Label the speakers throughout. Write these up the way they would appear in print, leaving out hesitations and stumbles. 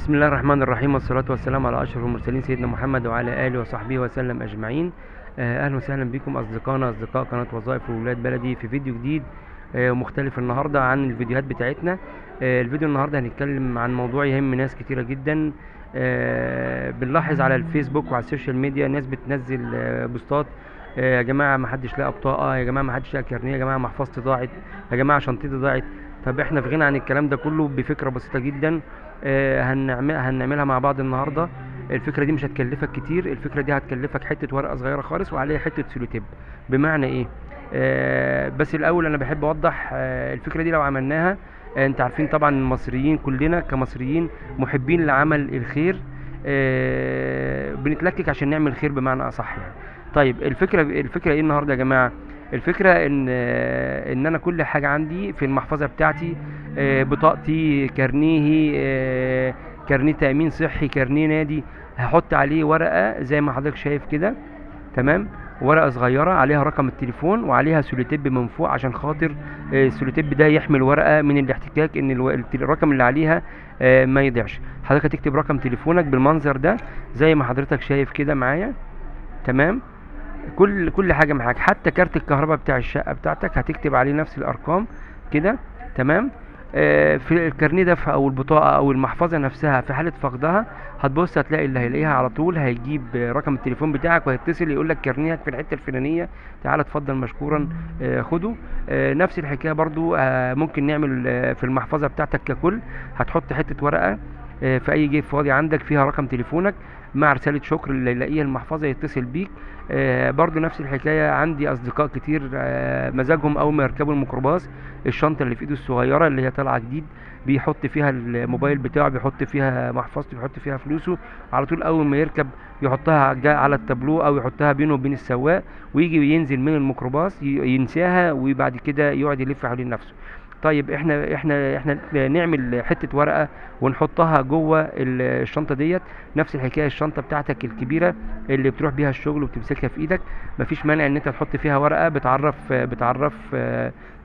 Speaker 1: بسم الله الرحمن الرحيم، والصلاة والسلام على أشرف المرسلين سيدنا محمد وعلى آله وصحبه وسلم أجمعين. أهلا وسهلا بكم أصدقائنا أصدقاء قناة وظائف وولاد بلدي في فيديو جديد مختلف النهاردة عن الفيديوهات بتاعتنا. الفيديو النهاردة هنتكلم عن موضوع يهم ناس كتيرة جدا. بنلاحظ على الفيسبوك وعلى السوشيال ميديا ناس بتنزل بوستات: يا جماعة ما حدش لقى بطاقة، يا جماعة ما حدش لقى كارنيه، يا جماعة محفظتي ضاعت، يا جماعة شنطتي ضاعت. طب احنا في غنى عن الكلام ده كله بفكرة بسيطة جدا هنعملها مع بعض النهارده. الفكره دي مش هتكلفك كتير، الفكره دي هتكلفك حته ورقه صغيره خالص وعليها حته سولوتيب. بمعنى ايه؟ بس الاول انا بحب اوضح الفكره دي لو عملناها. انت عارفين طبعا المصريين كلنا كمصريين محبين لعمل الخير. بنتلكك عشان نعمل خير بمعنى اصح يعني. طيب الفكره ايه النهارده يا جماعه؟ الفكره ان انا كل حاجه عندي في المحفظه بتاعتي، بطاقتي، كارنيهي، كارنيه تأمين صحي، كارنيه نادي، هحط عليه ورقة زي ما حضرتك شايف كده. تمام. ورقة صغيرة عليها رقم التليفون وعليها سولوتيب من فوق عشان خاطر السولوتيب ده يحمي الورقة من الاحتكاك، ان الرقم اللي عليها ما يضيعش. حضرتك هتكتب رقم تليفونك بالمنظر ده زي ما حضرتك شايف كده معايا. تمام. كل حاجة معاك، حتى كارت الكهرباء بتاع الشقة بتاعتك هتكتب عليه نفس الارقام كده. تمام. في الكارنيه ده او البطاقه او المحفظه نفسها في حاله فقدها هتبص هتلاقي اللي هيلاقيها على طول هيجيب رقم التليفون بتاعك وهيتصل يقول لك كارنيهك في الحته الفلانيه، تعال اتفضل مشكورا خده. نفس الحكايه برضو ممكن نعمل في المحفظه بتاعتك ككل. هتحط حته ورقه في اي جيب فاضي عندك فيها رقم تليفونك مع رسالة شكر اللي يلاقيها المحفظة يتصل بيك. برضو نفس الحكاية، عندي أصدقاء كتير مزاجهم أول ما يركبوا الميكروباص الشنطة اللي في إيده الصغيرة اللي هي طالعة جديد بيحط فيها الموبايل بتاعه، بيحط فيها محفظته، بيحط فيها فلوسه على طول. أول ما يركب يحطها على التابلو أو يحطها بينه وبين السواق، ويجي ينزل من الميكروباص ينساها وبعد كده يقعد يلف حوالين نفسه. طيب احنا نعمل حته ورقه ونحطها جوه الشنطه ديت. نفس الحكايه الشنطه بتاعتك الكبيره اللي بتروح بيها الشغل وبتمسكها في ايدك، مفيش مانع ان انت تحط فيها ورقه بتعرف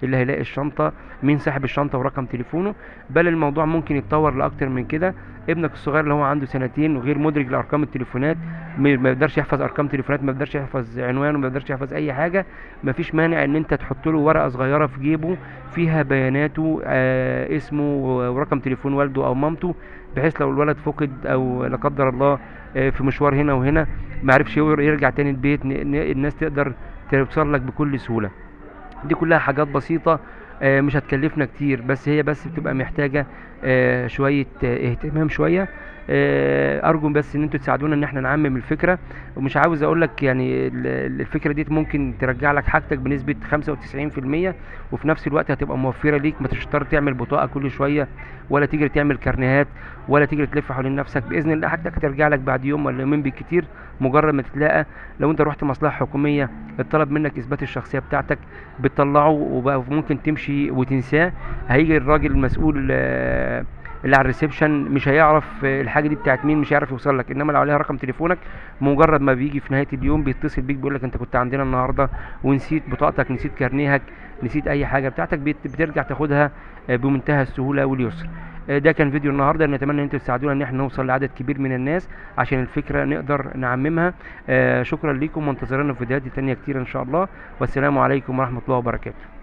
Speaker 1: اللي هيلاقي الشنطه مين صاحب الشنطه ورقم تليفونه. بل الموضوع ممكن يتطور لاكتر من كده. ابنك الصغير اللي هو عنده سنتين وغير مدرك لارقام التليفونات، ما يقدرش يحفظ ارقام تليفونات، ما يقدرش يحفظ عنوانه، ما يقدرش يحفظ اي حاجه، مفيش مانع ان انت تحط له ورقه صغيره في جيبه فيها بياناته، اسمه ورقم تليفون والده او مامته، بحيث لو الولد فقد او لا قدر الله في مشوار هنا وهنا ما عرفش يرجع تاني البيت، الناس تقدر توصل لك بكل سهوله. دي كلها حاجات بسيطة مش هتكلفنا كتير، بس هي بتبقى محتاجة شوية اهتمام شوية. ارجو بس ان انتوا تساعدونا ان احنا نعمم الفكرة. ومش عاوز اقول لك يعني الفكرة دي ممكن ترجع لك حاجتك بنسبة 95%، وفي نفس الوقت هتبقى موفرة ليك. ما تشتر تعمل بطاقة كل شوية، ولا تجري تعمل كارنيهات، ولا تجري تلف حوالين نفسك. باذن الله حاجتك هترجع لك بعد يوم ولا يومين بالكتير مجرد ما تتلاقى. لو انت رحت مصلحة حكومية اتطلب منك اثبات الشخصية بتاعتك بتطلعه وبقى ممكن تمشي وتنساه. هيجي الراجل المسؤول اللي على الريسبشن مش هيعرف الحاجه دي بتاعت مين، مش هيعرف يوصل لك. انما لو عليها رقم تليفونك مجرد ما بيجي في نهايه اليوم بيتصل بيك بيقول لك انت كنت عندنا النهارده ونسيت بطاقتك، نسيت كارنيهك، نسيت اي حاجه بتاعتك، بترجع تاخدها بمنتهى السهوله واليسر. ده كان فيديو النهارده. نتمنى ان انتوا تساعدونا ان احنا نوصل لعدد كبير من الناس عشان الفكره نقدر نعممها. شكرا لكم، وانتظرونا في فيديوهات تانية كتير ان شاء الله. والسلام عليكم ورحمه الله وبركاته.